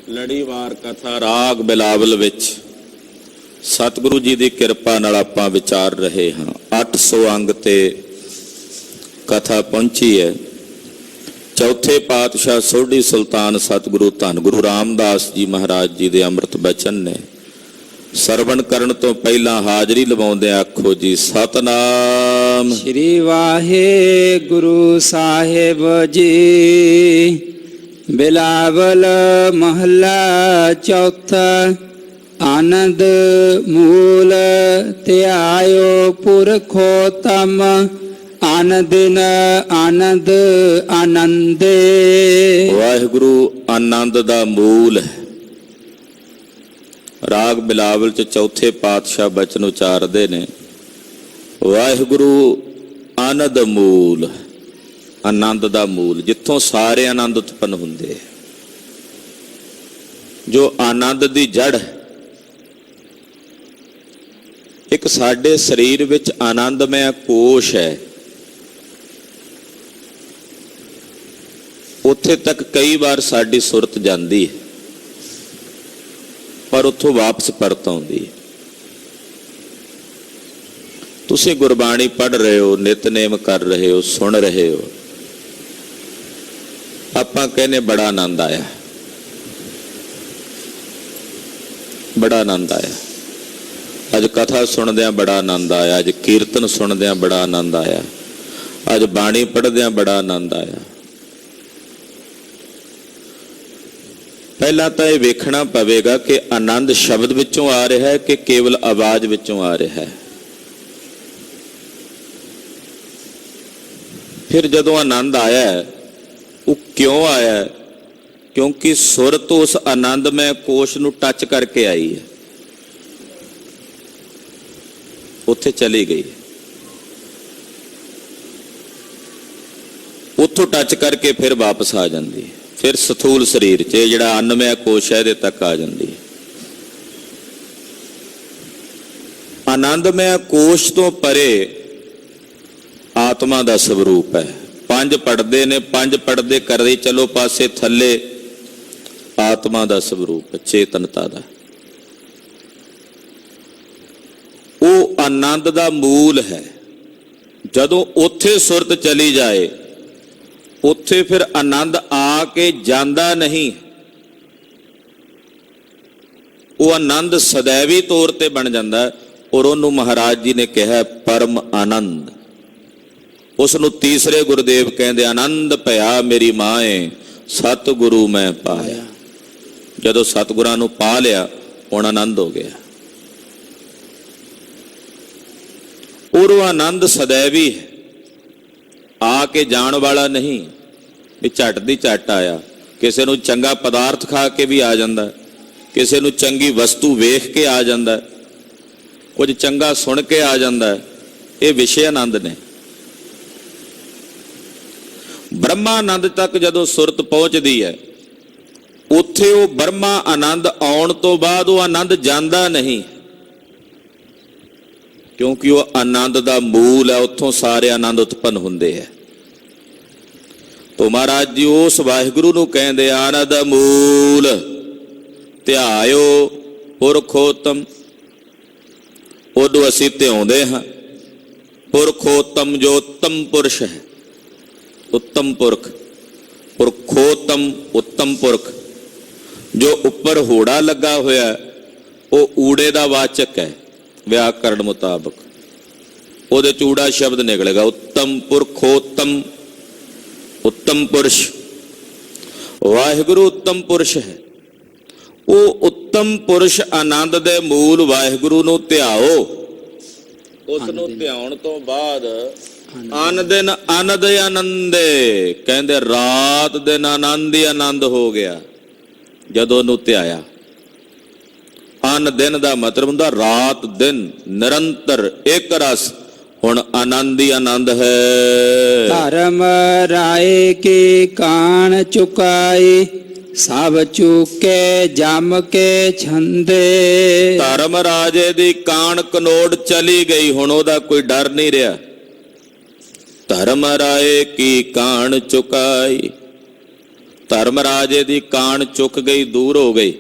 ਲੜੀਵਾਰ ਕਥਾ ਰਾਗ ਬਿਲਾਵਲ ਵਿੱਚ ਸਤਿਗੁਰੂ ਜੀ ਦੀ ਕਿਰਪਾ ਨਾਲ ਆਪਾਂ ਵਿਚਾਰ ਰਹੇ ਹਾਂ। 800 ਅੰਗ ਤੇ ਕਥਾ ਪਹੁੰਚੀ ਹੈ। ਚੌਥੇ ਪਾਤਸ਼ਾਹ ਸੋਢੀ ਸੁਲਤਾਨ ਸਤਿਗੁਰੂ ਧੰਨ ਗੁਰੂ ਰਾਮਦਾਸ ਜੀ ਮਹਾਰਾਜ ਜੀ ਦੇ ਅੰਮ੍ਰਿਤ ਬਚਨ ਨੇ। ਸਰਵਣ ਕਰਨ ਤੋਂ ਪਹਿਲਾਂ ਹਾਜ਼ਰੀ ਲਵਾਉਂਦੇ ਆਖੋ ਜੀ ਸਤਨਾਮ ਸ੍ਰੀ ਵਾਹਿਗੁਰੂ ਸਾਹਿਬ ਜੀ। ਬਿਲਾਵਲ ਮਹੱਲਾ ਚੌਥਾ। ਆਨੰਦ ਮੂਲ ਧਿਆਇਓ ਪੁਰਖੋਤਮ। ਆਨੰਦਿਨ ਆਨੰਦ ਆਨੰਦੇ। ਵਾਹਿਗੁਰੂ ਆਨੰਦ ਦਾ ਮੂਲ ਹੈ। ਰਾਗ ਬਿਲਾਵਲ ਚ ਚੌਥੇ ਪਾਤਸ਼ਾਹ ਬਚਨ ਉਚਾਰਦੇ ਨੇ, ਵਾਹਿਗੁਰੂ ਆਨੰਦ ਮੂਲ, ਆਨੰਦ ਦਾ ਮੂਲ, ਜਿੱਥੋਂ ਸਾਰੇ ਆਨੰਦ ਉਤਪੰਨ ਹੁੰਦੇ, ਜੋ ਆਨੰਦ ਦੀ ਜੜ ਹੈ। ਇੱਕ ਸਾਡੇ ਸਰੀਰ ਵਿੱਚ ਆਨੰਦਮਈ ਕੋਸ਼ ਹੈ, ਉੱਥੇ ਤੱਕ ਕਈ ਵਾਰ ਸਾਡੀ ਸੁਰਤ ਜਾਂਦੀ ਹੈ, ਪਰ ਉੱਥੋਂ ਵਾਪਸ ਪਰਤ ਆਉਂਦੀ ਹੈ। ਤੁਸੀਂ ਗੁਰਬਾਣੀ ਪੜ੍ਹ ਰਹੇ ਹੋ, ਨਿਤਨੇਮ ਕਰ ਰਹੇ ਹੋ, ਸੁਣ ਰਹੇ ਹੋ, ਆਪਾਂ ਕਹਿੰਦੇ ਬੜਾ ਆਨੰਦ ਆਇਆ, ਬੜਾ ਆਨੰਦ ਆਇਆ। ਅੱਜ ਕਥਾ ਸੁਣਦਿਆਂ ਬੜਾ ਆਨੰਦ ਆਇਆ, ਅੱਜ ਕੀਰਤਨ ਸੁਣਦਿਆਂ ਬੜਾ ਆਨੰਦ ਆਇਆ, ਅੱਜ ਬਾਣੀ ਪੜ੍ਹਦਿਆਂ ਬੜਾ ਆਨੰਦ ਆਇਆ। ਪਹਿਲਾਂ ਤਾਂ ਇਹ ਵੇਖਣਾ ਪਵੇਗਾ ਕਿ ਆਨੰਦ ਸ਼ਬਦ ਵਿੱਚੋਂ ਆ ਰਿਹਾ ਹੈ ਕਿ ਕੇਵਲ ਆਵਾਜ਼ ਵਿੱਚੋਂ ਆ ਰਿਹਾ ਹੈ। ਫਿਰ ਜਦੋਂ ਆਨੰਦ ਆਇਆ, ਉਹ ਕਿਉਂ ਆਇਆ? ਕਿਉਂਕਿ ਸੁਰਤ ਉਸ ਆਨੰਦਮਈ ਕੋਸ਼ ਨੂੰ ਟੱਚ ਕਰਕੇ ਆਈ ਹੈ, ਉੱਥੇ ਚਲੀ ਗਈ, ਉੱਥੋਂ ਟੱਚ ਕਰਕੇ ਫਿਰ ਵਾਪਸ ਆ ਜਾਂਦੀ ਹੈ। ਫਿਰ ਸਥੂਲ ਸਰੀਰ 'ਚ ਜਿਹੜਾ ਅੰਨਮਈ ਕੋਸ਼ ਹੈ ਇਹਦੇ ਤੱਕ ਆ ਜਾਂਦੀ ਹੈ। ਆਨੰਦਮਈ ਕੋਸ਼ ਤੋਂ ਪਰੇ ਆਤਮਾ ਦਾ ਸਰੂਪ ਹੈ। ਪੰਜ ਪੜਦੇ ਨੇ, ਪੰਜ ਪੜਦੇ ਕਰਦੇ ਚਲੋ ਪਾਸੇ, ਥੱਲੇ ਆਤਮਾ ਦਾ ਸਰੂਪ, ਚੇਤਨਤਾ ਦਾ। ਉਹ ਆਨੰਦ ਦਾ ਮੂਲ ਹੈ। ਜਦੋਂ ਉੱਥੇ ਸੁਰਤ ਚਲੀ ਜਾਏ, ਉੱਥੇ ਫਿਰ ਆਨੰਦ ਆ ਕੇ ਜਾਂਦਾ ਨਹੀਂ। ਉਹ ਆਨੰਦ ਸदैवी ਤੌਰ ਤੇ ਬਣ ਜਾਂਦਾ, ਔਰ ਉਹਨੂੰ ਮਹਾਰਾਜ ਜੀ ਨੇ ਕਿਹਾ ਪਰਮ ਆਨੰਦ। ਉਸ ਨੂੰ ਤੀਸਰੇ ਗੁਰਦੇਵ ਕਹਿੰਦੇ, ਆਨੰਦ ਭਇਆ ਮੇਰੀ ਮਾਏ ਸਤਿਗੁਰੂ ਮੈਂ ਪਾਇਆ। ਜਦੋਂ ਸਤਿਗੁਰਾਂ ਨੂੰ ਪਾ ਲਿਆ, ਹੁਣ ਆਨੰਦ ਹੋ ਗਿਆ। ਔਰ ਉਹ ਆਨੰਦ ਸदैवी ਹੈ, ਆ ਕੇ ਜਾਣ ਵਾਲਾ ਨਹੀਂ ਵੀ ਝੱਟ ਦੀ ਝੱਟ ਆਇਆ। ਕਿਸੇ ਨੂੰ ਚੰਗਾ ਪਦਾਰਥ ਖਾ ਕੇ ਵੀ ਆ ਜਾਂਦਾ, ਕਿਸੇ ਨੂੰ ਚੰਗੀ ਵਸਤੂ ਵੇਖ ਕੇ ਆ ਜਾਂਦਾ, ਕੁਝ ਚੰਗਾ ਸੁਣ ਕੇ ਆ ਜਾਂਦਾ। ਇਹ ਵਿਸ਼ੇ ਆਨੰਦ ਨੇ। ਬ੍ਰਹਮਾ ਆਨੰਦ ਤੱਕ ਜਦੋਂ ਸੁਰਤ ਪਹੁੰਚਦੀ ਹੈ, ਉੱਥੇ ਉਹ ਬ੍ਰਹਮਾ ਆਨੰਦ ਆਉਣ ਤੋਂ ਬਾਅਦ ਉਹ ਆਨੰਦ ਜਾਂਦਾ ਨਹੀਂ, ਕਿਉਂਕਿ ਉਹ ਆਨੰਦ ਦਾ ਮੂਲ ਹੈ, ਉੱਥੋਂ ਸਾਰੇ ਆਨੰਦ ਉਤਪੰਨ ਹੁੰਦੇ ਹੈ। ਤੋ ਮਹਾਰਾਜ ਜੀ ਉਸ ਵਾਹਿਗੁਰੂ ਨੂੰ ਕਹਿੰਦੇ ਆਨੰਦ ਮੂਲ ਧਿਆਇਓ ਪੁਰਖੋਤਮ। ਉਦੋਂ ਅਸੀਂ ਧਿਆਉਂਦੇ ਹਾਂ ਪੁਰਖੋਤਮ, ਜੋ ਉੱਤਮ ਪੁਰਸ਼ ਹੈ, ਉੱਤਮ ਪੁਰਖ। ਪੁਰਖੋਤਮ ਉੱਤਮ ਪੁਰਖ। ਜੋ ਉੱਪਰ ਹੋੜਾ ਲੱਗਾ ਹੋਇਆ, ਉਹ ਊੜੇ ਦਾ ਵਾਚਕ ਹੈ ਵਿਆਕਰਣ ਮੁਤਾਬਕ। ਉਹਦੇ ਚ ਊੜਾ ਸ਼ਬਦ ਨਿਕਲੇਗਾ। ਉੱਤਮ ਪੁਰਖੋਤਮ, ਉੱਤਮ ਪੁਰਸ਼। ਵਾਹਿਗੁਰੂ ਉੱਤਮ ਪੁਰਸ਼ ਹੈ। ਉਹ ਉੱਤਮ ਪੁਰਸ਼ ਆਨੰਦ ਦੇ ਮੂਲ ਵਾਹਿਗੁਰੂ ਨੂੰ ਧਿਆਓ। ਉਸ ਨੂੰ ਧਿਆਉਣ ਤੋਂ ਬਾਅਦ ਅਨ ਦਿਨ ਆਨੰਦ ਆਨੰਦੇ, ਕਹਿੰਦੇ ਰਾਤ ਦਿਨ ਆਨੰਦ ਹੀ ਆਨੰਦ ਹੋ ਗਿਆ ਜਦੋਂ ਉਹਨੂੰ ਧਿਆਇਆ। ਅਨ ਦਿਨ ਦਾ ਮਤਲਬ ਹੁੰਦਾ ਰਾਤ ਦਿਨ ਨਿਰੰਤਰ ਇੱਕ ਰਸ। ਹੁਣ ਆਨੰਦ ਹੀ ਆਨੰਦ ਹੈ। ਧਰਮ ਰਾਏ ਕੀ ਕਾਣ ਚੁਕਾਈ, ਸਭ ਚੁਕੇ ਜਮ ਕੇ ਛੰਦੇ। ਧਰਮ ਰਾਜੇ ਦੀ ਕਾਣ ਕਨੋੜ ਚਲੀ ਗਈ, ਹੁਣ ਉਹਦਾ ਕੋਈ ਡਰ ਨਹੀਂ ਰਿਹਾ। ਧਰਮ ਰਾਏ ਕੀ ਕਾਣ ਚੁਕਾਈ, ਧਰਮ ਰਾਜੇ ਦੀ ਕਾਣ ਚੁੱਕ ਗਈ, ਦੂਰ ਹੋ ਗਈ।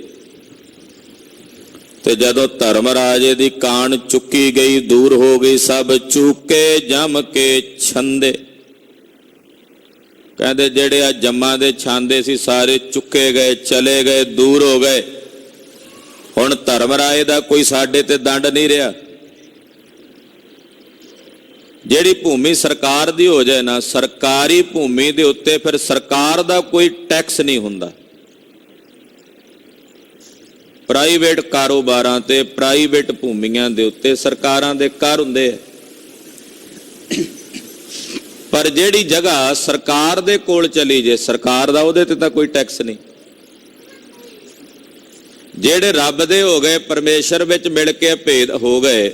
ਤੇ ਜਦੋਂ ਧਰਮ ਰਾਜੇ ਦੀ ਕਾਣ ਚੁੱਕੀ ਗਈ, ਦੂਰ ਹੋ ਗਈ, ਸਭ ਚੁੱਕੇ ਜਮ ਕੇ ਛੰਦੇ। ਕਹਿੰਦੇ ਜਿਹੜੇ ਆ ਜੰਮਾਂ ਦੇ ਛਾਂਦੇ ਸੀ ਸਾਰੇ ਚੁੱਕੇ ਗਏ, ਚਲੇ ਗਏ, ਦੂਰ ਹੋ ਗਏ। ਹੁਣ ਧਰਮ ਰਾਏ ਦਾ ਕੋਈ ਸਾਡੇ ਤੇ ਦੰਡ ਨਹੀਂ ਰਿਹਾ। ਜਿਹੜੀ ਭੂਮੀ ਸਰਕਾਰ ਦੀ ਹੋ ਜਾਏ ਨਾ, ਸਰਕਾਰੀ ਭੂਮੀ ਦੇ ਉੱਤੇ ਫਿਰ ਸਰਕਾਰ ਦਾ ਕੋਈ ਟੈਕਸ ਨਹੀਂ ਹੁੰਦਾ। ਪ੍ਰਾਈਵੇਟ ਕਾਰੋਬਾਰਾਂ ਤੇ ਪ੍ਰਾਈਵੇਟ ਭੂਮੀਆਂ ਦੇ ਉੱਤੇ ਸਰਕਾਰਾਂ ਦੇ ਕਰ ਹੁੰਦੇ ਆ, ਪਰ ਜਿਹੜੀ ਜਗ੍ਹਾ ਸਰਕਾਰ ਦੇ ਕੋਲ ਚਲੀ ਜੇ, ਸਰਕਾਰ ਦਾ ਉਹਦੇ ਤੇ ਤਾਂ ਕੋਈ ਟੈਕਸ ਨਹੀਂ। ਜਿਹੜੇ ਰੱਬ ਦੇ ਹੋ ਗਏ, ਪਰਮੇਸ਼ਰ ਵਿੱਚ ਮਿਲ ਕੇ ਭੇਦ ਹੋ ਗਏ,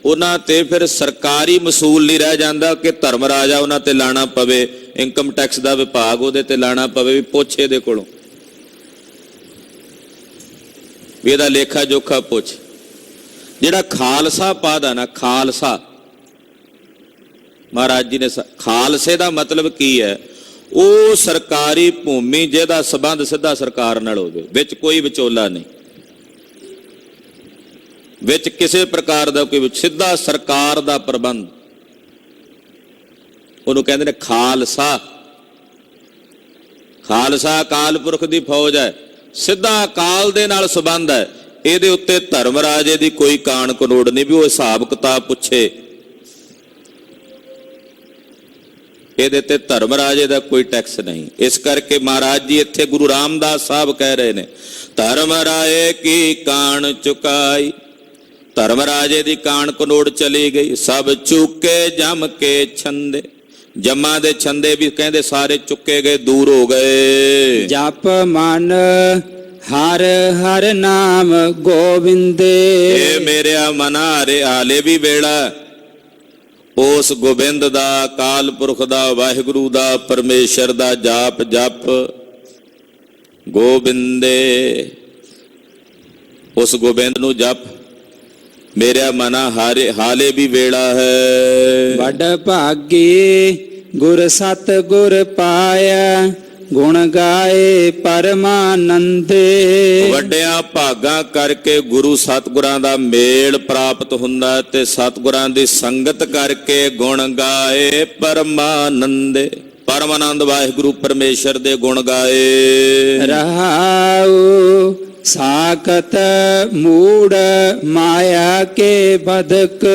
ਉਹਨਾਂ ਤੇ ਫਿਰ ਸਰਕਾਰੀ ਮਸੂਲ ਨਹੀਂ ਰਹਿ ਜਾਂਦਾ ਕਿ ਧਰਮ ਰਾਜਾ ਉਹਨਾਂ ਤੇ ਲਾਣਾ ਪਵੇ, ਇਨਕਮ ਟੈਕਸ ਦਾ ਵਿਭਾਗ ਉਹਦੇ ਤੇ ਲਾਣਾ ਪਵੇ ਵੀ ਪੁੱਛ ਇਹਦੇ ਕੋਲੋਂ, ਵੀ ਇਹਦਾ ਲੇਖਾ ਜੋਖਾ ਪੁੱਛ। ਜਿਹੜਾ ਖਾਲਸਾ ਪਦ ਆ ਨਾ, ਖਾਲਸਾ ਮਹਾਰਾਜ ਜੀ ਨੇ, ਖਾਲਸੇ ਦਾ ਮਤਲਬ ਕੀ ਹੈ? ਉਹ ਸਰਕਾਰੀ ਭੂਮੀ ਜਿਹਦਾ ਸੰਬੰਧ ਸਿੱਧਾ ਸਰਕਾਰ ਨਾਲ ਹੋਵੇ, ਵਿੱਚ ਕੋਈ ਵਿਚੋਲਾ ਨਹੀਂ, ਵਿੱਚ ਕਿਸੇ ਪ੍ਰਕਾਰ ਦਾ ਕੋਈ ਸਿੱਧਾ ਸਰਕਾਰ ਦਾ ਪ੍ਰਬੰਧ, ਉਹਨੂੰ ਕਹਿੰਦੇ ਨੇ ਖਾਲਸਾ। ਖਾਲਸਾ ਅਕਾਲ ਪੁਰਖ ਦੀ ਫੌਜ ਹੈ, ਸਿੱਧਾ ਅਕਾਲ ਦੇ ਨਾਲ ਸੰਬੰਧ ਹੈ। ਇਹਦੇ ਉੱਤੇ ਧਰਮ ਰਾਜੇ ਦੀ ਕੋਈ ਕਾਣ ਕਨੋੜ ਨਹੀਂ ਵੀ ਉਹ ਹਿਸਾਬ ਕਿਤਾਬ ਪੁੱਛੇ। ਇਹਦੇ ਤੇ ਧਰਮ ਰਾਜੇ ਦਾ ਕੋਈ ਟੈਕਸ ਨਹੀਂ। ਇਸ ਕਰਕੇ ਮਹਾਰਾਜ ਜੀ ਇੱਥੇ ਗੁਰੂ ਰਾਮਦਾਸ ਸਾਹਿਬ ਕਹਿ ਰਹੇ ਨੇ, ਧਰਮ ਰਾਏ ਕੀ ਕਾਣ ਚੁਕਾਈ। ਧਰਮ ਰਾਜੇ ਦੀ ਕਾਣ ਕਨੋੜ ਚਲੀ ਗਈ, ਸਭ ਚੁੱਕੇ ਜਮ ਕੇ ਛੰਦੇ। ਜਮਾਂ ਦੇ ਛੰਦੇ ਵੀ ਕਹਿੰਦੇ ਸਾਰੇ ਚੁੱਕੇ ਗਏ, ਦੂਰ ਹੋ ਗਏ। ਜਪ ਮਨ ਹਰ ਹਰ ਨਾਮ ਗੋਬਿੰਦੇ। ਇਹ ਮੇਰਿਆ ਮਨਾ ਹਰੇ, ਹਾਲੇ ਵੀ ਵੇਲਾ ਉਸ ਗੋਬਿੰਦ ਦਾ, ਅਕਾਲ ਪੁਰਖ ਦਾ, ਵਾਹਿਗੁਰੂ ਦਾ, ਪਰਮੇਸ਼ਰ ਦਾ ਜਾਪ ਜਪ। ਗੋਬਿੰਦੇ, ਉਸ ਗੋਬਿੰਦ ਨੂੰ ਜਪ। ਮੇਰਾ ਮਨਾ ਹਾਲੇ ਵੀ ਵੇਲਾ ਹੈ। ਵੱਡ ਭਾਗੀ ਗੁਰ ਸਤ ਗੁਰ ਪਾਇਆ, ਗੁਣ ਗਾਏ ਪਰਮਾਨੰਦੇ। ਵੱਡਿਆਂ ਭਾਗਾਂ ਕਰਕੇ ਗੁਰੂ ਸਤਿਗੁਰਾਂ ਦਾ ਮੇਲ ਪ੍ਰਾਪਤ ਹੁੰਦਾ ਤੇ ਸਤਿਗੁਰਾਂ ਦੀ ਸੰਗਤ ਕਰਕੇ ਗੁਣ ਗਾਏ ਪਰਮਾਨੰਦੇ। ਪਰਮ ਆਨੰਦ ਵਾਹਿਗੁਰੂ ਪਰਮੇਸ਼ਰ ਦੇ ਗੁਣ ਗਾਏ। ਰਹਾਉ ਸਾਕਤ ਮੂੜ ਮਾਇਆ ਕੇ ਬਦਕ,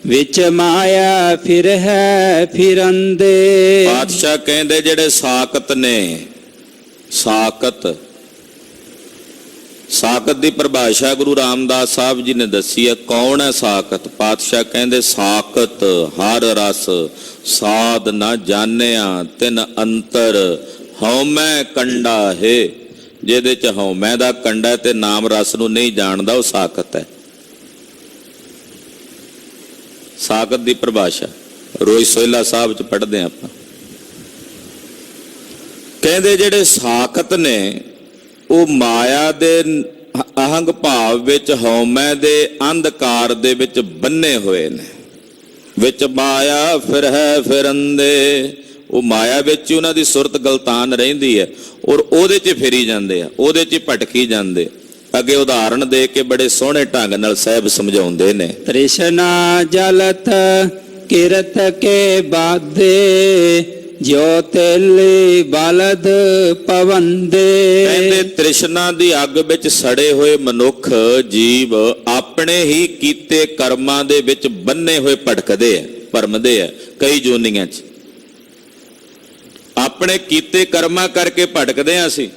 ਵਿੱਚ ਮਾਇਆ ਫਿਰ ਹੈ ਫਿਰੰਦੇ। ਪਾਤਸ਼ਾਹ ਕਹਿੰਦੇ ਜਿਹੜੇ ਸਾਕਤ ਨੇ, ਸਾਕਤ, ਸਾਕਤ ਦੀ ਪਰਿਭਾਸ਼ਾ ਗੁਰੂ ਰਾਮਦਾਸ ਸਾਹਿਬ ਜੀ ਨੇ ਦੱਸੀ ਹੈ। ਕੌਣ ਹੈ ਸਾਕਤ? ਪਾਤਸ਼ਾਹ ਕਹਿੰਦੇ ਸਾਕਤ ਹਰ ਰਸ ਸਾਧ ਨਾ ਜਾਣਿਆ ਤਿਨ ਅੰਤਰ, ਹਉਮੈ ਕੰਡਾ ਹੈ। ਜਿਹਦੇ ਚ ਹਉਮੈ ਦਾ ਕੰਡਾ ਤੇ ਨਾਮ ਰਸ ਨੂੰ ਨਹੀਂ ਜਾਣਦਾ, ਉਹ ਸਾਕਤ ਹੈ। ਸਾਕਤ ਦੀ ਪਰਿਭਾਸ਼ਾ ਰੋਜ਼ ਸੋਹਿਲਾ ਸਾਹਿਬ ਚ ਪੜ੍ਹਦੇ ਹਾਂ ਆਪਾਂ। ਕਹਿੰਦੇ ਜਿਹੜੇ ਸਾਕਤ ਨੇ ਉਹ ਮਾਇਆ ਦੇ ਅਹੰਗ ਭਾਵ ਵਿੱਚ, ਹਉਮੈ ਦੇ ਅੰਧਕਾਰ ਦੇ ਵਿੱਚ ਬੰਨੇ ਹੋਏ ਨੇ। ਵਿੱਚ ਮਾਇਆ ਫਿਰ ਹੈ ਫਿਰੰਦੇ, ਉਹ ਮਾਇਆ ਵਿੱਚ ਹੀ ਉਹਨਾਂ ਦੀ ਸੁਰਤ ਗਲਤਾਨ ਰਹਿੰਦੀ ਹੈ ਔਰ ਉਹਦੇ 'ਚ ਫਿਰੀ ਜਾਂਦੇ ਆ, ਉਹਦੇ 'ਚ ਹੀ ਭਟਕੀ ਜਾਂਦੇ। ਅੱਗੇ ਉਦਾਹਰਣ ਦੇ ਕੇ ਬੜੇ ਸੋਹਣੇ ਢੰਗ ਨਾਲ ਸਾਹਿਬ ਸਮਝਾਉਂਦੇ ਨੇ। ਤ੍ਰਿਸ਼ਨਾ ਜਲਤ ਕਿਰਤ ਕੇ ਬਾਧੇ, ਜਿਉ ਤੇਲੀ ਬਲਦ ਪਵੰਦੇ। ਕਹਿੰਦੇ ਤ੍ਰਿਸ਼ਨਾ ਦੀ ਅੱਗ ਵਿੱਚ ਸੜੇ ਹੋਏ ਮਨੁੱਖ ਜੀਵ ਆਪਣੇ ਹੀ ਕੀਤੇ ਕਰਮਾਂ ਦੇ ਵਿੱਚ ਬੰਨੇ ਹੋਏ ਭਟਕਦੇ ਆ, ਭਰਮਦੇ ਆ ਕਈ ਜੋਨੀਆਂ 'ਚ। ਆਪਣੇ ਕੀਤੇ ਕਰਮਾਂ ਕਰਕੇ ਭਟਕਦੇ ਆ ਅਸੀਂ।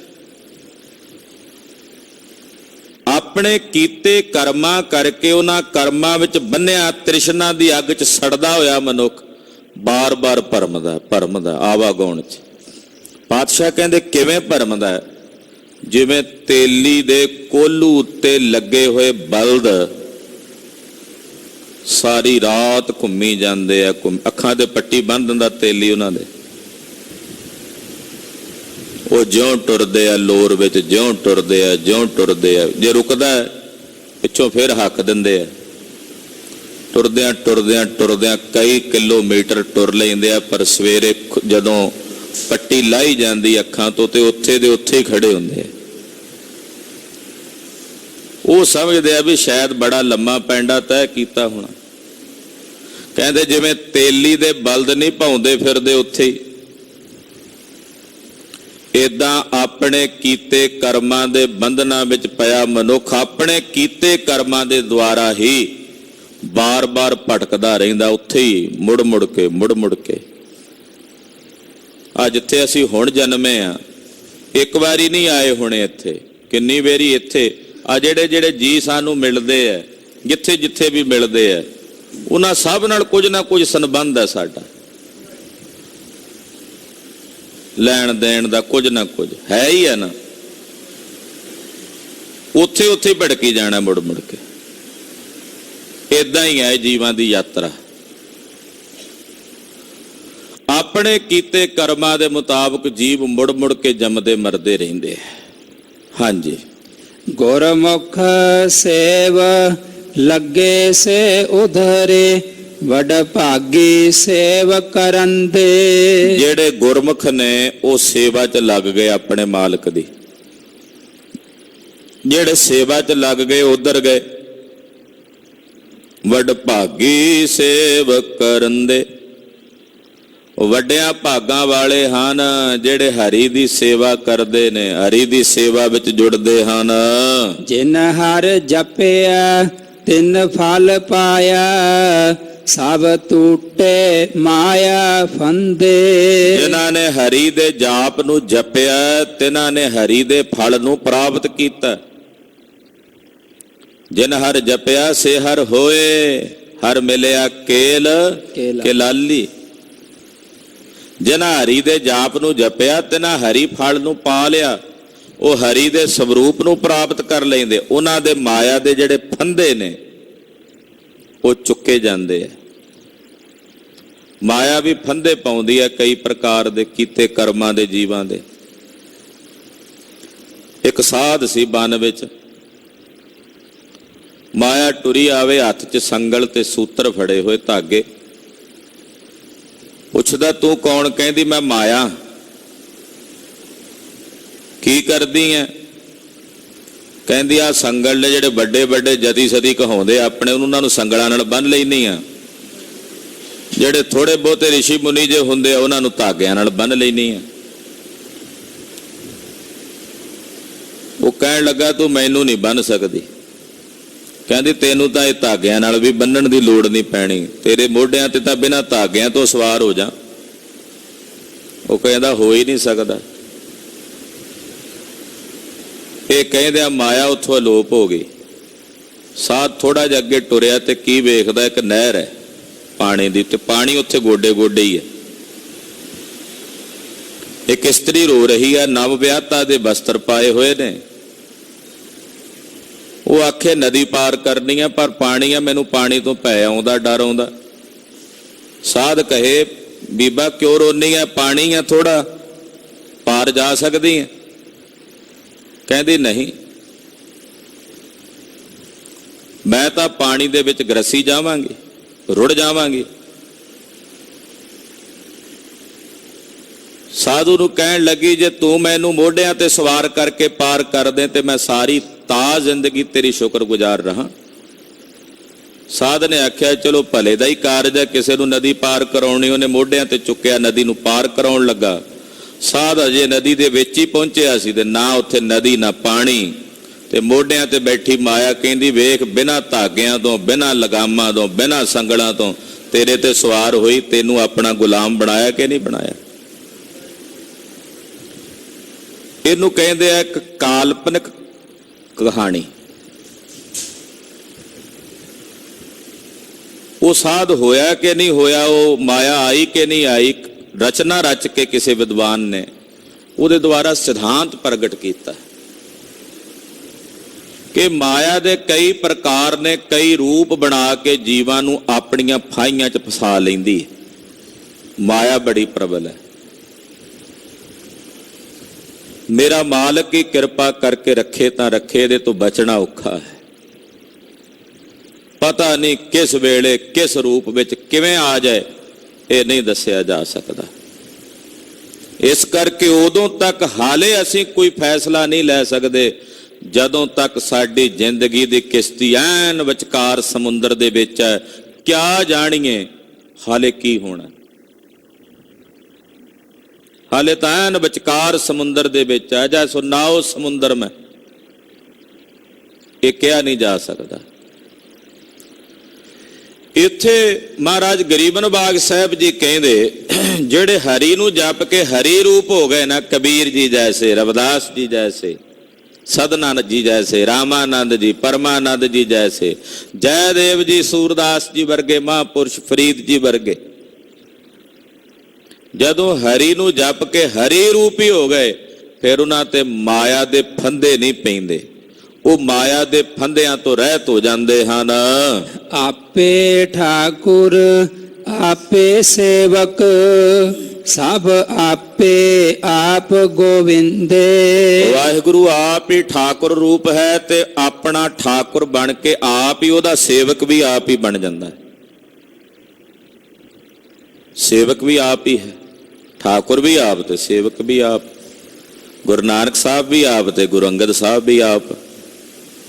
ਆਪਣੇ ਕੀਤੇ ਕਰਮਾਂ ਕਰਕੇ ਉਹਨਾਂ ਕਰਮਾਂ ਵਿੱਚ ਬੰਨਿਆ ਤ੍ਰਿਸ਼ਨਾ ਦੀ ਅੱਗ 'ਚ ਸੜਦਾ ਹੋਇਆ ਮਨੁੱਖ ਬਾਰ-ਬਾਰ ਭਰਮਦਾ ਆਵਾਗਾਉਣ 'ਚ। ਪਾਤਸ਼ਾਹ ਕਹਿੰਦੇ ਕਿਵੇਂ ਭਰਮਦਾ? ਜਿਵੇਂ ਤੇਲੀ ਦੇ ਕੋਲੂ ਉੱਤੇ ਲੱਗੇ ਹੋਏ ਬਲਦ ਸਾਰੀ ਰਾਤ ਘੁੰਮੀ ਜਾਂਦੇ ਆ, ਅੱਖਾਂ ਤੇ ਪੱਟੀ ਬੰਨ੍ਹ ਦਿੰਦਾ ਤੇਲੀ ਉਹਨਾਂ ਦੇ। ਉਹ ਜਿਉਂ ਟੁਰਦੇ ਆ ਲੋਰ ਵਿੱਚ, ਜਿਉਂ ਟੁਰਦੇ ਆ, ਜਿਉਂ ਟੁਰਦੇ ਆ। ਜੇ ਰੁਕਦਾ ਪਿੱਛੋਂ ਫਿਰ ਹੱਕ ਦਿੰਦੇ ਆ। ਟੁਰਦਿਆਂ ਟੁਰਦਿਆਂ ਟੁਰਦਿਆਂ ਕਈ ਕਿਲੋਮੀਟਰ ਟੁਰ ਲੈਂਦੇ ਆ, ਪਰ ਸਵੇਰੇ ਜਦੋਂ ਪੱਟੀ ਲਾਈ ਜਾਂਦੀ ਅੱਖਾਂ ਤੋਂ ਤੇ ਉੱਥੇ ਦੇ ਉੱਥੇ ਹੀ ਖੜੇ ਹੁੰਦੇ ਆ। ਉਹ ਸਮਝਦੇ ਆ ਵੀ ਸ਼ਾਇਦ ਬੜਾ ਲੰਮਾ ਪੈਂਡਾ ਤੈਅ ਕੀਤਾ ਹੋਣਾ। ਕਹਿੰਦੇ ਜਿਵੇਂ ਤੇਲੀ ਦੇ ਬਲਦ ਨਹੀਂ ਭਾਉਂਦੇ ਫਿਰਦੇ ਉੱਥੇ ਹੀ, ਏਦਾਂ ਆਪਣੇ ਕੀਤੇ ਕਰਮਾਂ ਦੇ ਬੰਧਨਾਂ ਵਿੱਚ ਪਿਆ ਮਨੁੱਖ ਆਪਣੇ ਕੀਤੇ ਕਰਮਾਂ ਦੇ ਦੁਆਰਾ ਹੀ ਬਾਰ-ਬਾਰ ਭਟਕਦਾ ਰਹਿੰਦਾ, ਉੱਥੇ ਹੀ ਮੁੜ ਮੁੜ ਕੇ। ਆ ਜਿੱਥੇ ਅਸੀਂ ਹੁਣ ਜਨਮੇ ਆ, ਇੱਕ ਵਾਰੀ ਨਹੀਂ ਆਏ ਹੋਣੇ ਇੱਥੇ, ਕਿੰਨੀ ਵਾਰੀ ਇੱਥੇ ਆ ਜਿਹੜੇ ਜੀ ਸਾਨੂੰ ਮਿਲਦੇ ਆ, ਜਿੱਥੇ ਜਿੱਥੇ ਵੀ ਮਿਲਦੇ ਆ, ਉਹਨਾਂ ਸਭ ਨਾਲ ਕੁਝ ਨਾ ਕੁਝ ਸੰਬੰਧ ਹੈ ਸਾਡਾ, ਲੈਣ ਦੇਣ ਦਾ ਕੁਝ ਨਾ ਕੁਝ ਹੈ ਹੀ ਹੈ ਨਾ। ਉੱਥੇ ਉੱਥੇ ਭਟਕੀ ਜਾਣਾ ਮੁੜ ਕੇ। ਏਦਾਂ ਹੀ ਹੈ ਜੀਵਾਂ ਦੀ ਯਾਤਰਾ। ਆਪਣੇ ਕੀਤੇ ਕਰਮਾਂ ਦੇ ਮੁਤਾਬਕ ਜੀਵ ਮੁੜ ਕੇ ਜੰਮਦੇ ਮਰਦੇ ਰਹਿੰਦੇ ਹੈ। ਹਾਂਜੀ। ਗੁਰਮੁਖ ਸੇਵ ਲੱਗੇ ਸੇ ਉਧਰੇ, ਵਡ ਭਾਗੀ ਸੇਵ ਕਰਨ ਦੇ। ਜਿਹੜੇ ਗੁਰਮੁਖ ਨੇ ਉਹ ਸੇਵਾ 'ਚ ਲੱਗ ਗਏ ਆਪਣੇ ਮਾਲਕ ਦੀ, ਜਿਹੜੇ ਸੇਵਾ 'ਚ ਲੱਗ ਗਏ ਉਧਰ ਗਏ। ਵਡ ਭਾਗੀ ਸੇਵ ਕਰਨ ਦੇ, ਵੱਡਿਆਂ ਭਾਗਾਂ ਵਾਲੇ ਹਨ ਜਿਹੜੇ ਹਰੀ ਦੀ ਸੇਵਾ ਕਰਦੇ ਨੇ, ਹਰੀ ਦੀ ਸੇਵਾ ਵਿੱਚ ਜੁੜਦੇ ਹਨ। ਜਿਨ ਹਰ ਜਪਿਆ ਤਿਨ ਫਲ ਪਾਇਆ, ਸਭ ਟੂਟੇ ਮਾਇਆ ਫੰਦੇ। ਜਿਨ੍ਹਾਂ ਨੇ ਹਰੀ ਦੇ ਜਾਪ ਨੂੰ ਜਪਿਆ ਤਿਨਾਂ ਨੇ ਹਰੀ ਦੇ ਫਲ ਨੂੰ ਪ੍ਰਾਪਤ ਕੀਤਾ। ਜਿਨ ਹਰ ਜਪਿਆ ਸੇ ਹਰ ਹੋਏ, ਹਰ ਮਿਲਿਆ ਕੇਲ ਕੇਲਾਲੀ। ਜਿਨ੍ਹਾਂ ਹਰੀ ਦੇ ਜਾਪ ਨੂੰ ਜਪਿਆ ਤਿਨਾਂ ਹਰੀ ਫਲ ਨੂੰ ਪਾ ਲਿਆ, ਉਹ ਹਰੀ ਦੇ ਸਵਰੂਪ ਨੂੰ ਪ੍ਰਾਪਤ ਕਰ ਲੈਂਦੇ। ਉਹਨਾਂ ਦੇ ਮਾਇਆ ਦੇ ਜਿਹੜੇ ਫੰਦੇ ਨੇ ਉਹ ਚੁੱਕੇ ਜਾਂਦੇ ਆ। ਮਾਇਆ ਵੀ ਫੰਦੇ ਪਾਉਂਦੀ ਹੈ ਕਈ ਪ੍ਰਕਾਰ ਦੇ ਕੀਤੇ ਕਰਮਾਂ ਦੇ ਜੀਵਾਂ ਦੇ। ਇੱਕ ਸਾਧ ਸੀ ਬਨ ਵਿੱਚ, ਮਾਇਆ ਟੁਰੀ ਆਵੇ ਹੱਥ 'ਚ ਸੰਗਲ ਤੇ ਸੂਤਰ ਫੜੇ ਹੋਏ ਧਾਗੇ। ਪੁੱਛਦਾ ਤੂੰ ਕੌਣ? ਕਹਿੰਦੀ ਮੈਂ ਮਾਇਆ। ਕੀ ਕਰਦੀ ਐ? ਕਹਿੰਦੀ ਆ ਸੰਗਲ ਨੇ ਜਿਹੜੇ ਵੱਡੇ ਵੱਡੇ ਜਤੀ ਸਤੀ ਕਹਾਉਂਦੇ ਆਪਣੇ, ਉਹਨਾਂ ਨੂੰ ਸੰਗਲਾਂ ਨਾਲ ਬੰਨ ਲੈਂਦੀ ਆ। ਜਿਹੜੇ ਥੋੜੇ ਬਹੁਤੇ ਰਿਸ਼ੀ ਮੁਨੀ ਜੇ ਹੁੰਦੇ ਆ ਉਹਨਾਂ ਨੂੰ ਧਾਗਿਆਂ ਨਾਲ ਬੰਨ ਲੈਂਦੀ ਆ। ਉਹ ਕਹਿਣ ਲੱਗਾ ਤੂੰ ਮੈਨੂੰ ਨਹੀਂ ਬੰਨ ਸਕਦੀ। ਕਹਿੰਦੀ ਤੈਨੂੰ ਤਾਂ ਇਹ ਧਾਗਿਆਂ ਨਾਲ ਵੀ ਬੰਨਣ ਦੀ ਲੋੜ ਨਹੀਂ ਪੈਣੀ, ਤੇਰੇ ਮੋਢਿਆਂ ਤੇ ਤਾਂ ਬਿਨਾਂ ਧਾਗਿਆਂ ਤੋਂ ਸਵਾਰ ਹੋ ਜਾ। ਉਹ ਕਹਿੰਦਾ ਹੋ ਹੀ ਨਹੀਂ ਸਕਦਾ। ਇਹ ਕਹਿੰਦੇ ਆ ਮਾਇਆ ਉੱਥੋਂ ਅਲੋਪ ਹੋ ਗਈ। ਸਾਧ ਥੋੜਾ ਜਿਹਾ ਅੱਗੇ ਟੁਰਿਆ ਤੇ ਕੀ ਵੇਖਦਾ, ਇੱਕ ਨਹਿਰ ਹੈ ਪਾਣੀ ਦੀ, ਤੇ ਪਾਣੀ ਉੱਥੇ ਗੋਡੇ ਗੋਡੇ ਹੀ ਹੈ। ਇੱਕ ਇਸਤਰੀ ਰੋ ਰਹੀ ਹੈ, ਨਵ ਵਿਆਹਤਾ ਦੇ ਬਸਤਰ ਪਾਏ ਹੋਏ ਨੇ। ਉਹ ਆਖੇ ਨਦੀ ਪਾਰ ਕਰਨੀ ਆ, ਪਰ ਪਾਣੀ ਆ, ਮੈਨੂੰ ਪਾਣੀ ਤੋਂ ਭੈ ਆਉਂਦਾ, ਡਰ ਆਉਂਦਾ। ਸਾਧ ਕਹੇ ਬੀਬਾ ਕਿਉਂ ਰੋਨੀ ਆ, ਪਾਣੀ ਆ ਥੋੜਾ, ਪਾਰ ਜਾ ਸਕਦੀ ਹੈ? ਕਹਿੰਦੀ ਨਹੀਂ, ਮੈਂ ਤਾਂ ਪਾਣੀ ਦੇ ਵਿੱਚ ਗਰਸੀ ਜਾਵਾਂਗੀ, ਰੁੜ ਜਾਵਾਂਗੀ। ਸਾਧੂ ਨੂੰ ਕਹਿਣ ਲੱਗੀ ਜੇ ਤੂੰ ਮੈਨੂੰ ਮੋਢਿਆਂ ਤੇ ਸਵਾਰ ਕਰਕੇ ਪਾਰ ਕਰ ਦੇ ਤੇ ਮੈਂ ਸਾਰੀ ਤਾ ਜ਼ਿੰਦਗੀ ਤੇਰੀ ਸ਼ੁਕਰਗੁਜ਼ਾਰ ਰਹਾਂ। ਸਾਧ ਨੇ ਆਖਿਆ ਚਲੋ ਭਲੇ ਦਾ ਹੀ ਕਾਰਜ ਹੈ, ਕਿਸੇ ਨੂੰ ਨਦੀ ਪਾਰ ਕਰਾਉਣੀ, ਉਹਨੇ ਮੋਢਿਆਂ ਤੇ ਚੁੱਕਿਆ, ਨਦੀ ਨੂੰ ਪਾਰ ਕਰਾਉਣ ਲੱਗਾ। ਸਾਧ ਅਜੇ ਨਦੀ ਦੇ ਵਿੱਚ ਹੀ ਪਹੁੰਚਿਆ ਸੀ ਤੇ ਨਾ ਉੱਥੇ ਨਦੀ ਨਾ ਪਾਣੀ, ਤੇ ਮੋਢਿਆਂ ਤੇ ਬੈਠੀ ਮਾਇਆ ਕਹਿੰਦੀ ਵੇਖ ਬਿਨਾਂ ਧਾਗਿਆਂ ਤੋਂ, ਬਿਨਾਂ ਲਗਾਮਾਂ ਤੋਂ, ਬਿਨਾਂ ਸੰਗਲਾਂ ਤੋਂ ਤੇਰੇ ਤੇ ਸਵਾਰ ਹੋਈ, ਤੈਨੂੰ ਆਪਣਾ ਗੁਲਾਮ ਬਣਾਇਆ ਕਿ ਨਹੀਂ ਬਣਾਇਆ? ਇਹਨੂੰ ਕਹਿੰਦੇ ਆ ਇੱਕ ਕਾਲਪਨਿਕ ਕਹਾਣੀ। ਉਹ ਸਾਧ ਹੋਇਆ ਕਿ ਨਹੀਂ ਹੋਇਆ, ਉਹ ਮਾਇਆ ਆਈ ਕਿ ਨਹੀਂ ਆਈ, ਰਚਨਾ ਰਚ ਕੇ ਕਿਸੇ ਵਿਦਵਾਨ ਨੇ ਉਹਦੇ ਦੁਆਰਾ ਸਿਧਾਂਤ ਪ੍ਰਗਟ ਕੀਤਾ ਕਿ ਮਾਇਆ ਦੇ ਕਈ ਪ੍ਰਕਾਰ ਨੇ, ਕਈ ਰੂਪ ਬਣਾ ਕੇ ਜੀਵਾਂ ਨੂੰ ਆਪਣੀਆਂ ਫਾਹੀਆਂ 'ਚ ਫਸਾ ਲੈਂਦੀ ਹੈ। ਮਾਇਆ ਬੜੀ ਪ੍ਰਬਲ ਹੈ। ਮੇਰਾ ਮਾਲਕ ਹੀ ਕਿਰਪਾ ਕਰਕੇ ਰੱਖੇ ਤਾਂ ਰੱਖੇ, ਇਹਦੇ ਤੋਂ ਬਚਣਾ ਔਖਾ ਹੈ। ਪਤਾ ਨਹੀਂ ਕਿਸ ਵੇਲੇ ਕਿਸ ਰੂਪ ਵਿੱਚ ਕਿਵੇਂ ਆ ਜਾਏ, ਇਹ ਨਹੀਂ ਦੱਸਿਆ ਜਾ ਸਕਦਾ। ਇਸ ਕਰਕੇ ਉਦੋਂ ਤੱਕ ਹਾਲੇ ਅਸੀਂ ਕੋਈ ਫੈਸਲਾ ਨਹੀਂ ਲੈ ਸਕਦੇ ਜਦੋਂ ਤੱਕ ਸਾਡੀ ਜ਼ਿੰਦਗੀ ਦੀ ਕਿਸ਼ਤੀ ਐਨ ਵਿਚਕਾਰ ਸਮੁੰਦਰ ਦੇ ਵਿੱਚ ਹੈ। ਕਿਆ ਜਾਣੀਏ ਹਾਲੇ ਕੀ ਹੋਣਾ, ਹਾਲੇ ਤਾਂ ਐਨ ਵਿਚਕਾਰ ਸਮੁੰਦਰ ਦੇ ਵਿੱਚ ਹੈ। ਜਾਂ ਸੁਨਾਓ ਸਮੁੰਦਰ ਮੈਂ, ਇਹ ਕਿਹਾ ਨਹੀਂ ਜਾ ਸਕਦਾ। ਇੱਥੇ ਮਹਾਰਾਜ ਗਰੀਬ ਨਵਾਜ ਸਾਹਿਬ ਜੀ ਕਹਿੰਦੇ ਜਿਹੜੇ ਹਰੀ ਨੂੰ ਜਪ ਕੇ ਹਰੀ ਰੂਪ ਹੋ ਗਏ ਨਾ, ਕਬੀਰ ਜੀ ਜੈਸੇ, ਰਵਿਦਾਸ ਜੀ ਜੈਸੇ, ਸਦਨਾਨੰਦ ਜੀ ਜੈਸੇ, ਰਾਮਾਨੰਦ ਜੀ, ਪਰਮਾਨੰਦ ਜੀ ਜੈਸੇ, ਜੈਦੇਵ ਜੀ, ਸੂਰਦਾਸ ਜੀ ਵਰਗੇ ਮਹਾਂਪੁਰਸ਼, ਫਰੀਦ ਜੀ ਵਰਗੇ ਜਦੋਂ ਹਰੀ ਨੂੰ ਜਪ ਕੇ ਹਰੀ ਰੂਪ ਹੀ ਹੋ ਗਏ, ਫਿਰ ਉਹਨਾਂ ਤੇ ਮਾਇਆ ਦੇ ਫੰਦੇ ਨਹੀਂ ਪੈਂਦੇ, ਉਹ ਮਾਇਆ ਦੇ ਫੰਦਿਆਂ ਤੋਂ ਰਹਿਤ ਹੋ ਜਾਂਦੇ ਹਨ। ਆਪੇ ਠਾਕੁਰ ਆਪੇ ਸੇਵਕ, ਸਭ ਆਪੇ ਆਪ ਗੋਵਿੰਦੇ। ਵਾਹਿਗੁਰੂ ਆਪ ਹੀ ਠਾਕੁਰ ਰੂਪ ਹੈ ਤੇ ਆਪਣਾ ਠਾਕੁਰ ਬਣ ਕੇ ਆਪ ਹੀ ਉਹਦਾ ਸੇਵਕ ਵੀ ਆਪ ਹੀ ਬਣ ਜਾਂਦਾ ਹੈ। ਸੇਵਕ ਵੀ ਆਪ ਹੀ ਹੈ, ਠਾਕੁਰ ਵੀ ਆਪ ਤੇ ਸੇਵਕ ਵੀ ਆਪ। ਗੁਰੂ ਨਾਨਕ ਸਾਹਿਬ ਵੀ ਆਪ ਤੇ ਗੁਰੂ ਅੰਗਦ ਸਾਹਿਬ ਵੀ ਆਪ।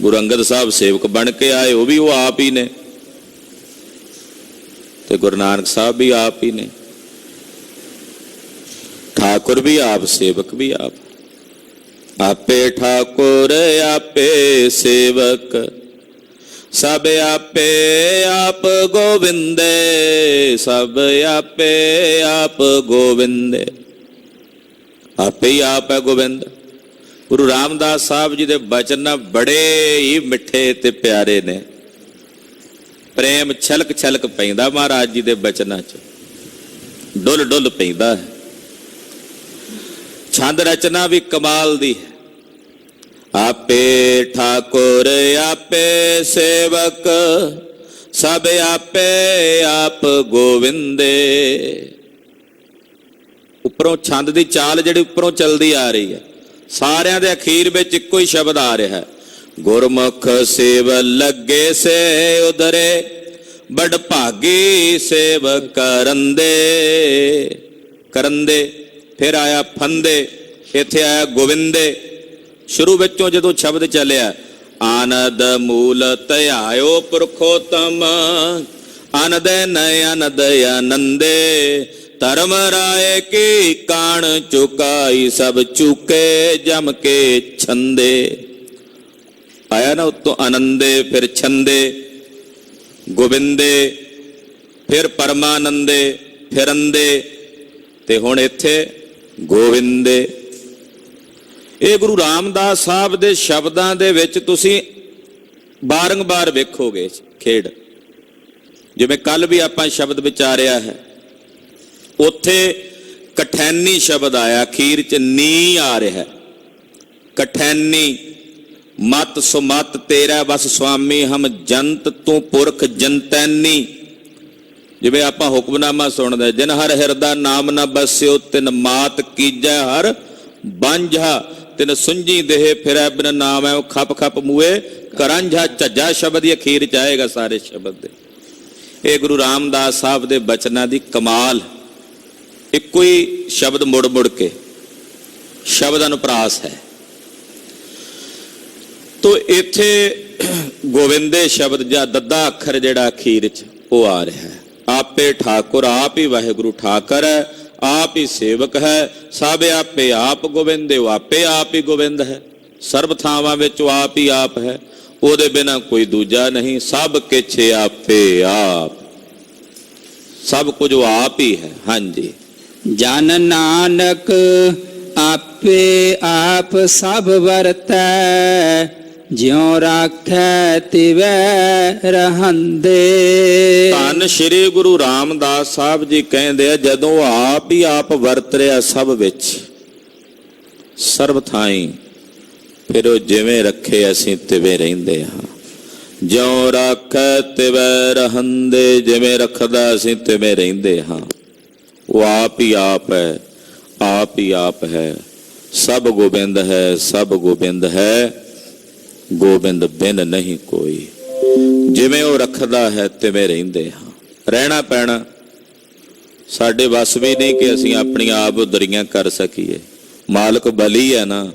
ਗੁਰੂ ਅੰਗਦ ਸਾਹਿਬ ਸੇਵਕ ਬਣ ਕੇ ਆਏ, ਉਹ ਵੀ ਉਹ ਆਪ ਹੀ ਨੇ, ਤੇ ਗੁਰੂ ਨਾਨਕ ਸਾਹਿਬ ਵੀ ਆਪ ਹੀ ਨੇ। ਠਾਕੁਰ ਵੀ ਆਪ, ਸੇਵਕ ਵੀ ਆਪ। ਆਪੇ ਠਾਕੁਰ ਆਪੇ ਸੇਵਕ, ਸਭ ਆਪੇ ਆਪ ਗੋਬਿੰਦੇ, ਸਭ ਆਪੇ ਆਪ ਗੋਬਿੰਦੇ। ਆਪੇ ਹੀ ਆਪ ਹੈ ਗੋਬਿੰਦ। ਗੁਰੂ ਰਾਮਦਾਸ ਸਾਹਿਬ ਜੀ ਦੇ ਬਚਨ ਬੜੇ ਹੀ ਮਿੱਠੇ ਤੇ ਪਿਆਰੇ ਨੇ। ਪ੍ਰੇਮ ਛਲਕ ਛਲਕ ਪੈਂਦਾ ਮਹਾਰਾਜ ਜੀ ਦੇ ਬਚਨਾਂ 'ਚ, ਡੁੱਲ ਡੁੱਲ ਪੈਂਦਾ ਹੈ। ਛੰਦ ਰਚਨਾ ਵੀ ਕਮਾਲ ਦੀ ਹੈ। ਆਪੇ ਠਾਕੁਰ ਆਪੇ ਸੇਵਕ, ਸਭ ਆਪੇ ਆਪ ਗੋਵਿੰਦੇ। ਉੱਪਰੋਂ ਛੰਦ ਦੀ ਚਾਲ ਜਿਹੜੀ ਉੱਪਰੋਂ ਚੱਲਦੀ ਆ ਰਹੀ ਹੈ, ਸਾਰਿਆਂ ਦੇ ਅਖੀਰ ਵਿੱਚ ਇੱਕੋ ਹੀ ਸ਼ਬਦ ਆ ਰਿਹਾ ਹੈ, ਗੁਰਮੁਖ ਸੇਵ ਲੱਗੇ ਸੇ ਉਧਰੇ, ਬੜ ਭਾਗੀ ਸੇਵ ਕਰੰਦੇ। ਕਰੰਦੇ, ਫਿਰ ਆਇਆ ਫੰਦੇ, ਇੱਥੇ ਆਇਆ ਗੋਵਿੰਦੇ। ਸ਼ੁਰੂ ਵਿੱਚੋਂ ਜਦੋਂ ਸ਼ਬਦ ਚੱਲਿਆ, ਆਨੰਦ ਮੂਲ ਧਿਆਇਓ ਪੁਰਖੋਤਮ, ਆਨੰਦ ਨਯਨਦ ਆਨੰਦੇ, ਧਰਮ ਰਾਏ ਕੀ ਕਾਣ ਚੁਕਾਈ, ਸਭ ਚੁਕੇ ਜਮ ਕੇ ਛੰਦੇ। ਆਇਆ ਨਾ ਉੱਤੋਂ ਆਨੰਦੇ, ਫਿਰ ਛੰਦੇ, ਗੋਬਿੰਦੇ, ਫਿਰ ਪਰਮਾਨੰਦੇ, ਫਿਰ ਅੰਦੇ, ਤੇ ਹੁਣ ਇੱਥੇ ਗੋਵਿੰਦੇ। ਇਹ ਗੁਰੂ ਰਾਮਦਾਸ ਸਾਹਿਬ ਦੇ ਸ਼ਬਦਾਂ ਦੇ ਵਿੱਚ ਤੁਸੀਂ ਬਾਰੰਬਾਰ ਵੇਖੋਗੇ ਖੇਡ। ਜਿਵੇਂ ਕੱਲ ਵੀ ਆਪਾਂ ਸ਼ਬਦ ਵਿਚਾਰਿਆ ਹੈ, ਉੱਥੇ ਕਠੈਨੀ ਸ਼ਬਦ ਆਇਆ, ਅਖੀਰ 'ਚ ਨੀ ਆ ਰਿਹਾ। ਕਠੈਨੀ, ਮਤ ਸੁਮਤ ਤੇਰਾ ਬਸ ਸੁਆਮੀ, ਹਮ ਜੰਤ ਤੂੰ ਪੁਰਖ ਜੰਤੈਨੀ। ਜਿਵੇਂ ਆਪਾਂ ਹੁਕਮਨਾਮਾ ਸੁਣਦੇ, ਜਿਨ ਹਰ ਹਿਰਦਾ ਨਾਮ ਨਾ ਬਸਿਓ, ਤਿਨ ਮਾਤ ਕੀਜੈ ਹਰ ਬਾਂਝਾ, ਤਿਨ ਸੁੰਝੀ ਦੇਹ ਫਿਰੈ ਬਿਨ ਨਾਮ ਹੈ, ਉਹ ਖਪ ਖਪ ਮੂਏ ਕਰਾਂਝਾ। ਝੱਜਾ ਸ਼ਬਦ ਹੀ ਅਖੀਰ 'ਚ ਆਏਗਾ ਸਾਰੇ ਸ਼ਬਦ ਦੇ। ਇਹ ਗੁਰੂ ਰਾਮਦਾਸ ਸਾਹਿਬ ਦੇ ਬਚਨਾਂ ਦੀ ਕਮਾਲ। ਇੱਕੋ ਹੀ ਸ਼ਬਦ ਮੁੜ ਮੁੜ ਕੇ, ਸ਼ਬਦ ਅਨੁਪਰਾਸ ਹੈ। ਤੋ ਇੱਥੇ ਗੋਵਿੰਦੇ ਸ਼ਬਦ ਜਾਂ ਦੱਦਾ ਅੱਖਰ ਜਿਹੜਾ ਅਖੀਰ 'ਚ ਉਹ ਆ ਰਿਹਾ ਹੈ। ਆਪੇ ਠਾਕੁਰ, ਆਪ ਹੀ ਵਾਹਿਗੁਰੂ ਠਾਕਰ ਹੈ, ਆਪ ਹੀ ਸੇਵਕ ਹੈ, ਸਭ ਆਪੇ ਆਪ ਗੋਬਿੰਦੇ। ਉਹ ਆਪੇ ਆਪ ਹੀ ਗੋਬਿੰਦ ਹੈ, ਸਰਬ ਥਾਵਾਂ ਵਿੱਚ ਉਹ ਆਪ ਹੀ ਆਪ ਹੈ, ਉਹਦੇ ਬਿਨਾਂ ਕੋਈ ਦੂਜਾ ਨਹੀਂ। ਸਭ ਕਿਛ ਆਪੇ ਆਪ, ਸਭ ਕੁਝ ਉਹ ਆਪ ਹੀ ਹੈ। ਹਾਂਜੀ। ਜਨ ਨਾਨਕ ਆਪੇ ਆਪ ਸਭ ਵਰਤੈ, ਜਿਉ ਰਾਖੈ ਤਿਵੈ ਰਹੰਦੇ। ਧੰਨ ਸ਼੍ਰੀ ਗੁਰੂ ਰਾਮਦਾਸ ਸਾਹਿਬ ਜੀ ਕਹਿੰਦੇ ਆ, ਜਦੋਂ ਆਪ ਹੀ ਆਪ ਵਰਤ ਰਿਹਾ ਸਭ ਵਿੱਚ, ਸਰਬ ਥਾਈਂ, ਫਿਰ ਉਹ ਜਿਵੇਂ ਰੱਖੇ ਅਸੀਂ ਤਿਵੇਂ ਰਹਿੰਦੇ ਹਾਂ। ਜਿਉ ਰਾਖੈ ਤਿਵੈ ਰਹੰਦੇ, ਜਿਵੇਂ ਰੱਖਦਾ ਅਸੀਂ ਤਿਵੇਂ ਰਹਿੰਦੇ ਹਾਂ। ਉਹ ਆਪ ਹੀ ਆਪ ਹੈ, ਆਪ ਹੀ ਆਪ ਹੈ। ਸਭ ਗੋਬਿੰਦ ਹੈ, ਸਭ ਗੋਬਿੰਦ ਹੈ, ਗੋਬਿੰਦ ਬਿਨ ਨਹੀਂ ਕੋਈ। ਜਿਵੇਂ ਉਹ ਰੱਖਦਾ ਹੈ ਤਿਵੇਂ ਰਹਿੰਦੇ ਹਾਂ। ਰਹਿਣਾ ਪੈਣਾ ਸਾਡੇ ਵੱਸ ਵੀ ਨਹੀਂ ਕਿ ਅਸੀਂ ਆਪਣੀਆਂ ਆਪ ਉਦਰੀਆਂ ਕਰ ਸਕੀਏ। ਮਾਲਕ ਬਲੀ ਹੈ ਨਾ,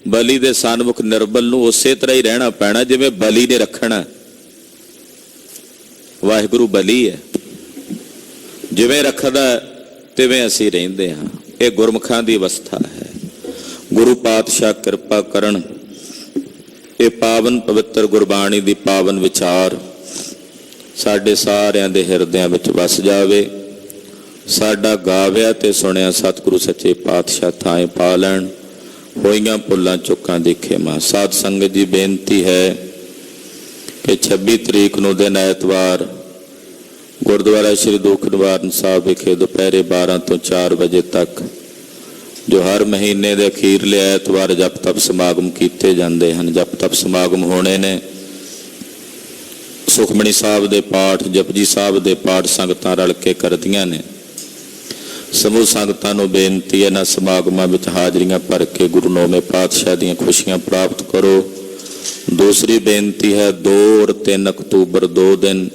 ਬਲੀ ਦੇ ਸਨਮੁਖ ਨਿਰਬਲ ਨੂੰ ਉਸੇ ਤਰ੍ਹਾਂ ਹੀ ਰਹਿਣਾ ਪੈਣਾ ਜਿਵੇਂ ਬਲੀ ਨੇ ਰੱਖਣਾ। ਵਾਹਿਗੁਰੂ ਬਲੀ ਹੈ, ਜਿਵੇਂ ਰੱਖਦਾ ਤਿਵੇਂ ਅਸੀਂ ਰਹਿੰਦੇ ਹਾਂ। ਇਹ ਗੁਰਮੁਖਾਂ ਦੀ ਅਵਸਥਾ ਹੈ। ਗੁਰੂ ਪਾਤਸ਼ਾਹ ਕਿਰਪਾ ਕਰਨ, ਇਹ ਪਾਵਨ ਪਵਿੱਤਰ ਗੁਰਬਾਣੀ ਦੀ ਪਾਵਨ ਵਿਚਾਰ ਸਾਡੇ ਸਾਰਿਆਂ ਦੇ ਹਿਰਦਿਆਂ ਵਿੱਚ ਵਸ ਜਾਵੇ। ਸਾਡਾ ਗਾਵਿਆ ਤੇ ਸੁਣਿਆ ਸਤਿਗੁਰੂ ਸੱਚੇ ਪਾਤਸ਼ਾਹ ਥਾਂ ਪਾ ਲੈਣ। ਹੋਈਆਂ ਭੁੱਲਾਂ ਚੁੱਕਾਂ ਦੀ ਖਿਮਾ। ਸਾਧ ਸੰਗਤ ਜੀ, ਬੇਨਤੀ ਹੈ ਕਿ 26 ਤਰੀਕ ਨੂੰ ਦਿਨ ਐਤਵਾਰ ਗੁਰਦੁਆਰਾ ਸ੍ਰੀ ਦੁੱਖ ਨਿਵਾਰਨ ਸਾਹਿਬ ਵਿਖੇ ਦੁਪਹਿਰੇ 12 ਤੋਂ 4 ਵਜੇ ਤੱਕ ਜੋ ਹਰ ਮਹੀਨੇ ਦੇ ਅਖੀਰਲੇ ਐਤਵਾਰ ਜਪ ਤਪ ਸਮਾਗਮ ਕੀਤੇ ਜਾਂਦੇ ਹਨ, ਜਪ ਤਪ ਸਮਾਗਮ ਹੋਣੇ ਨੇ। ਸੁਖਮਣੀ ਸਾਹਿਬ ਦੇ ਪਾਠ, ਜਪਜੀ ਸਾਹਿਬ ਦੇ ਪਾਠ ਸੰਗਤਾਂ ਰਲ ਕੇ ਕਰਦੀਆਂ ਨੇ। ਸਮੂਹ ਸੰਗਤਾਂ ਨੂੰ ਬੇਨਤੀ ਹੈ, ਇਹਨਾਂ ਸਮਾਗਮਾਂ ਵਿੱਚ ਹਾਜ਼ਰੀਆਂ ਭਰ ਕੇ ਗੁਰੂ ਨੌਵੇਂ ਪਾਤਸ਼ਾਹ ਦੀਆਂ ਖੁਸ਼ੀਆਂ ਪ੍ਰਾਪਤ ਕਰੋ। ਦੂਸਰੀ ਬੇਨਤੀ ਹੈ, 2 ਔਰ 3 ਅਕਤੂਬਰ 2 ਦਿਨ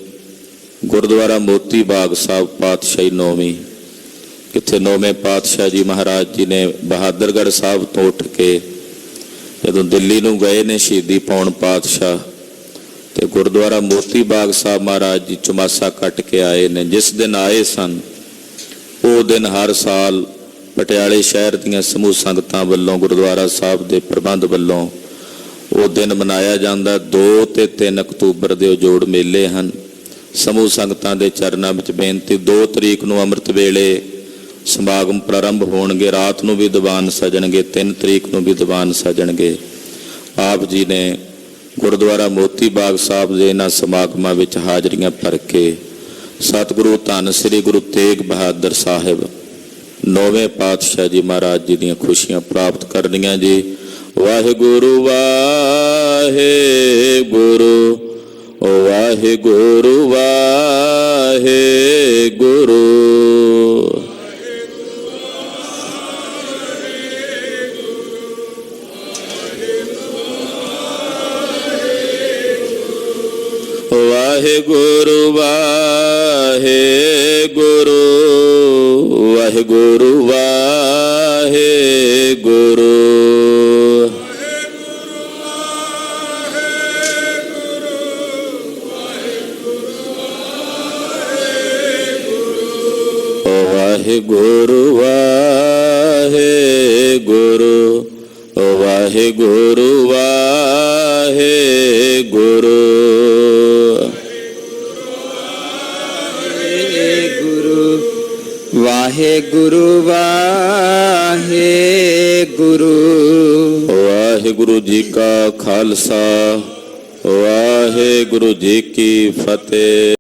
ਗੁਰਦੁਆਰਾ ਮੋਤੀ ਬਾਗ ਸਾਹਿਬ ਪਾਤਸ਼ਾਹੀ ਨੌਵੀਂ, ਕਿੱਥੇ ਨੌਵੇਂ ਪਾਤਸ਼ਾਹ ਜੀ ਮਹਾਰਾਜ ਜੀ ਨੇ ਬਹਾਦਰਗੜ੍ਹ ਸਾਹਿਬ ਤੋਂ ਉੱਠ ਕੇ ਜਦੋਂ ਦਿੱਲੀ ਨੂੰ ਗਏ ਨੇ ਸ਼ਹੀਦੀ ਪਾਉਣ ਪਾਤਸ਼ਾਹ, ਤੇ ਗੁਰਦੁਆਰਾ ਮੋਤੀ ਬਾਗ ਸਾਹਿਬ ਮਹਾਰਾਜ ਜੀ ਚੁਮਾਸਾ ਕੱਟ ਕੇ ਆਏ ਨੇ। ਜਿਸ ਦਿਨ ਆਏ ਸਨ ਉਹ ਦਿਨ ਹਰ ਸਾਲ ਪਟਿਆਲੇ ਸ਼ਹਿਰ ਦੀਆਂ ਸਮੂਹ ਸੰਗਤਾਂ ਵੱਲੋਂ, ਗੁਰਦੁਆਰਾ ਸਾਹਿਬ ਦੇ ਪ੍ਰਬੰਧ ਵੱਲੋਂ ਉਹ ਦਿਨ ਮਨਾਇਆ ਜਾਂਦਾ। 2 ਤੇ 3 ਅਕਤੂਬਰ ਦੇ ਉਹ ਜੋੜ ਮੇਲੇ ਹਨ। ਸਮੂਹ ਸੰਗਤਾਂ ਦੇ ਚਰਨਾਂ ਵਿੱਚ ਬੇਨਤੀ, 2 ਤਰੀਕ ਨੂੰ ਅੰਮ੍ਰਿਤ ਵੇਲੇ ਸਮਾਗਮ ਪ੍ਰਾਰੰਭ ਹੋਣਗੇ, ਰਾਤ ਨੂੰ ਵੀ ਦੀਵਾਨ ਸਜਣਗੇ, 3 ਤਰੀਕ ਨੂੰ ਵੀ ਦੀਵਾਨ ਸਜਣਗੇ। ਆਪ ਜੀ ਨੇ ਗੁਰਦੁਆਰਾ ਮੋਤੀ ਬਾਗ ਸਾਹਿਬ ਦੇ ਇਹਨਾਂ ਸਮਾਗਮਾਂ ਵਿੱਚ ਹਾਜ਼ਰੀਆਂ ਭਰ ਕੇ ਸਤਿਗੁਰੂ ਧੰਨ ਸ੍ਰੀ ਗੁਰੂ ਤੇਗ ਬਹਾਦਰ ਸਾਹਿਬ ਨੌਵੇਂ ਪਾਤਸ਼ਾਹ ਜੀ ਮਹਾਰਾਜ ਜੀ ਦੀਆਂ ਖੁਸ਼ੀਆਂ ਪ੍ਰਾਪਤ ਕਰਨੀਆਂ ਜੀ। ਵਾਹਿਗੁਰੂ ਵਾਹਿਗੁਰੂ ਵਾਹਿਗੁਰੂ ਵਾਹਿਗੁਰੂ। ਵਾਹਿਗੁਰੂ ਵਾਹਿਗੁਰੂ ਵਾਹਿਗੁਰੂ ਵਾਹਿਗੁਰੂ। ਵਾਹਿਗੁਰੂ ਵਾਹਿਗੁਰੂ ਵਾਹਿਗੁਰੂ ਵਾਹਿਗੁਰੂ। ਵਾਹਿਗੁਰੂ ਵਾਹਿਗੁਰੂ। ਵਾਹਿਗੁਰੂ ਜੀ ਕਾ ਖਾਲਸਾ, ਵਾਹਿਗੁਰੂ ਜੀ ਕੀ ਫਤਿਹ।